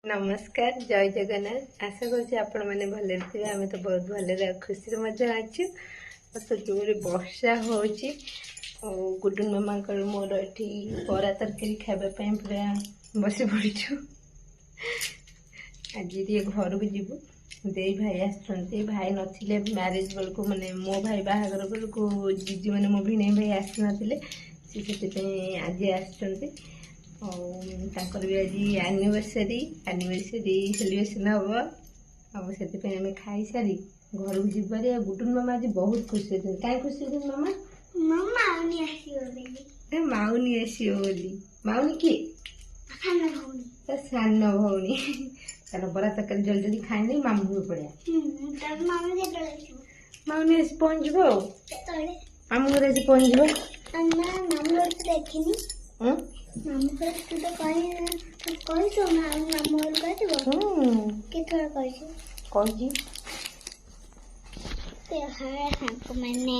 नमस्कार जय जगन्नाथ आशा कर भले थे आम तो बहुत भले खुशी अच्छु तो जोरे वर्षा हो गुडुन मामा मोर ये बरा तरकारी खावाई पूरा बस पड़ू आज ये घर को जीवु दे भाई आसुँच भाई नथिले मैरिज बेल को माने मो भाई बाहागर बेल को जीजी मैंने मो भिणे भाई आसी नथिले से आज आसुँच और भी आज एनिवर्सरी सेलिब्रेशन हम से खाई सारी घर को जीवार गुटुन मामा आज बहुत खुशी होती कहीं खुशी होती मामा माउनी आसो बोली माउनी किए सान भौणी चलो बरा तरकारी जल्दी जल्दी खाई नहीं मामू पड़ा माउनी आस पहुँच मामू घर आस पहुँच देखनी मामू घर तू तो कही तो मामू घर केथर कही तो हाँ हमको मैंने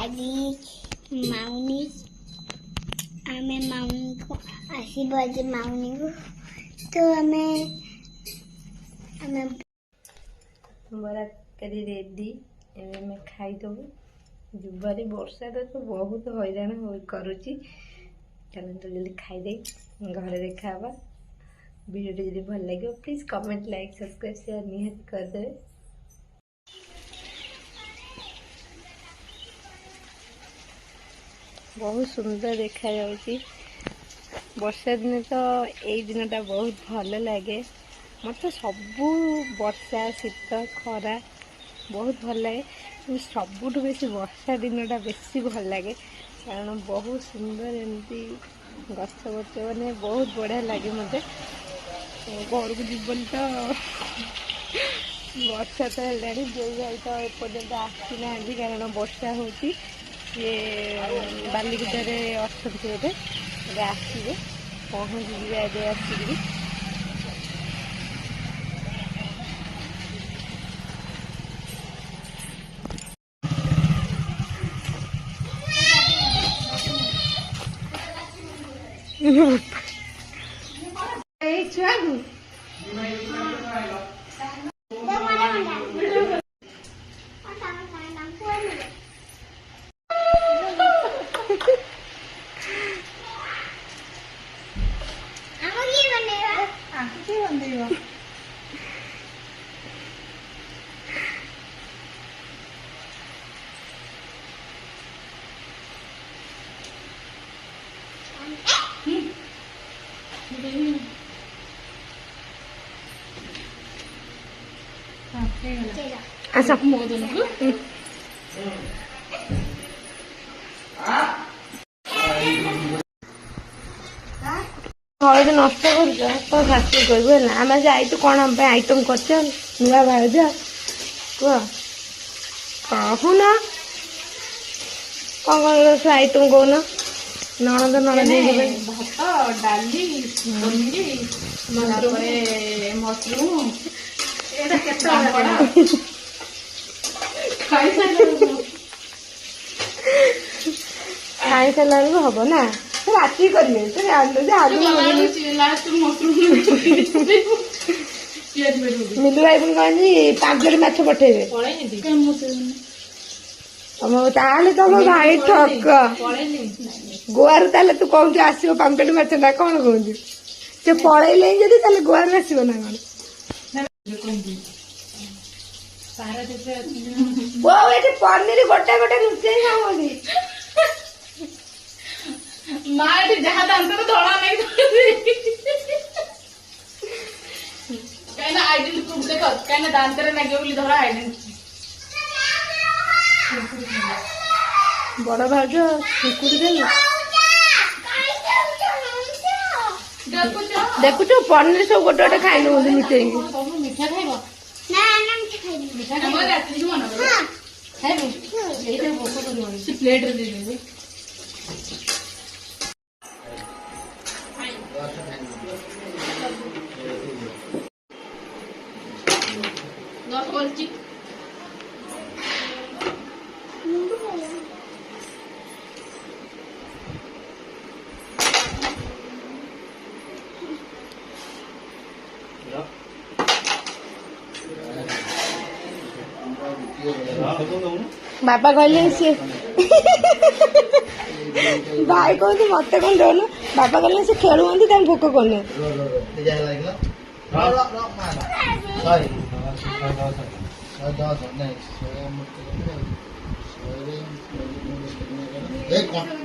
आज माउनी आमे माउनी को आसीबो आज माउनी को तो हमें बरा करी रेडी एवं खाईदेबू जुबारी वर्षा तो बहुत हैरान करुच्ची चलो तो जल्दी खाईदे घर देखा वीडियो जल्दी भल लगे please comment like subscribe share निहाती करदे। बहुत सुंदर देखा जाउची वर्षा दिन तो यही दिनटा बहुत भल लगे मत सबू वर्षा शीत खरा बहुत भल लगे सबुठ बेसी वर्षा दिनटा बेसी भल लगे कारण बहुत सुंदर एमती गछ गछ मैंने बहुत बढ़िया लगे मत घर को जीवन तो वर्षा तो है जो भाई तो एपर्तंत आसी ना कारण वर्षा हो बालिकुदार अच्छा बोधे आसवे पहुँची आज आसिक अच्छा हल नष्ट कर तो शाशु कहू आम आई तो कौन हम आइटम कर नुआ भाज कह कहून कौन कौन रोष आइटम कौन नणद नणद भात डाली पनीर मशरूम खाई सारा हम ना राति करेंगे मिलू भाई पुणी कहनी 5 प्लेट माछ पठेबे तुम भाई ठक गोआर ताले तू कहूँ आसो 5 प्लेट माछ ना कौन कहूँ से पलैले जदि गोआर आसो ना कौन पनीर गोटे गोटे लुचे खाओ माँ जहाँ दांतर धड़ा नहीं कहीं आइडेंटिटी प्रूफ देख कहीं दांतर लगे बोली धड़ा आइडेंटिटी बड़ भाज कुकुर देलु देखु पनीर सब गोटे गोटे खाई नौ मिठे मीठा खाइब प्लेट रे दे ବାପା କହିଲେ ସିଏ ଭାଇ କହୁଛି ମତେ କଣ ଦଉନ, ବାପା କହିଲେ ସେ ଖେଳୁଛନ୍ତି ତାଙ୍କୁ ଭୋକ କରୁନି।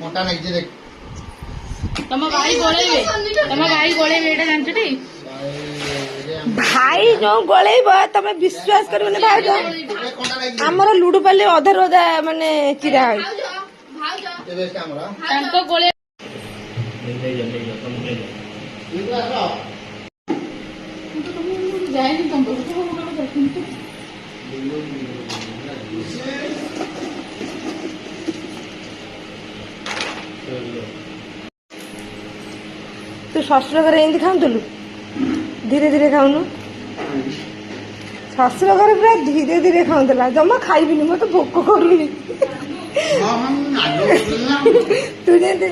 କଣ୍ଟା ନାଗିଛି ଦେଖ। ତମ ଗାଈ ଗୋଳେଇବେ, ତମ ଗାଈ ଗୋଳେଇବେ, ଏଇଟା ଜାଣିଛଟି? ଭାଇ ଯୋଉ ଗୋଳେଇବ ତମେ ବିଶ୍ୱାସ କରିବନି ଭାଉଜ, ଆମର ଲୁଡୁ ପାଲି ଅଧାରୁ ଅଧା ମାନେ ଚିରା ହଇ। ତାଙ୍କ ଗୋଳେଇ ଯାଇନି ତମ ତୁ ଶ୍ୱଶୁର ଘରେ ଏମିତି ଖାଉଥିଲୁ, ଧୀରେ ଧୀରେ ଖାଉନୁ। ଶ୍ୱଶୁର ଘରେ ପୁରା ଧୀରେ ଧୀରେ ଖାଉଥିଲା, ଜମା ଖାଇବିନି ମତେ ଭୋକ କରୁନି। ତୁ ଯେମିତି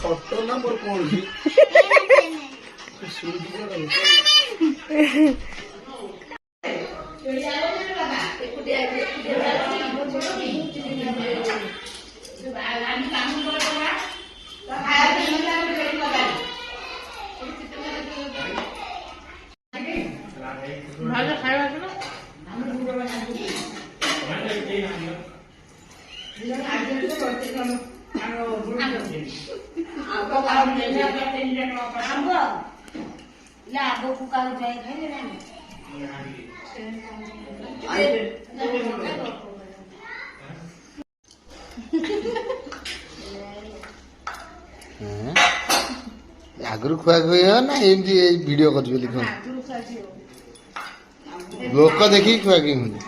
ଖଟ ନା ମୋର କୌଣସି ଆଗରୁ ଖୁଆଖୁଇ ହେବ ନା ଏମିତି ଏଇ ଭିଡିଓ କରୁଛି ବୋଲି କଣ ଲୋକ ଦେଖିକି ଖୁଆଖୁଇ ହୁଅନ୍ତି।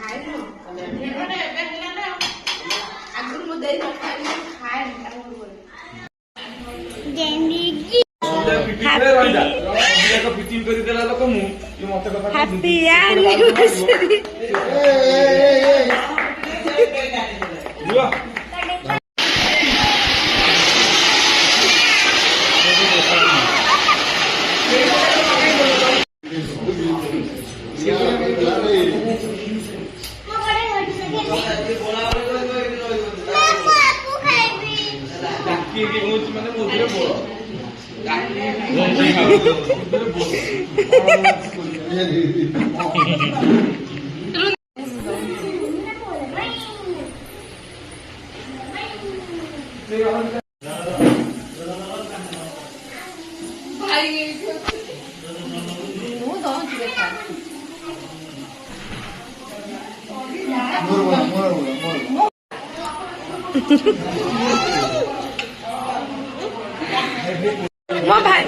Happy anniversary. ମୋ ଭାଇ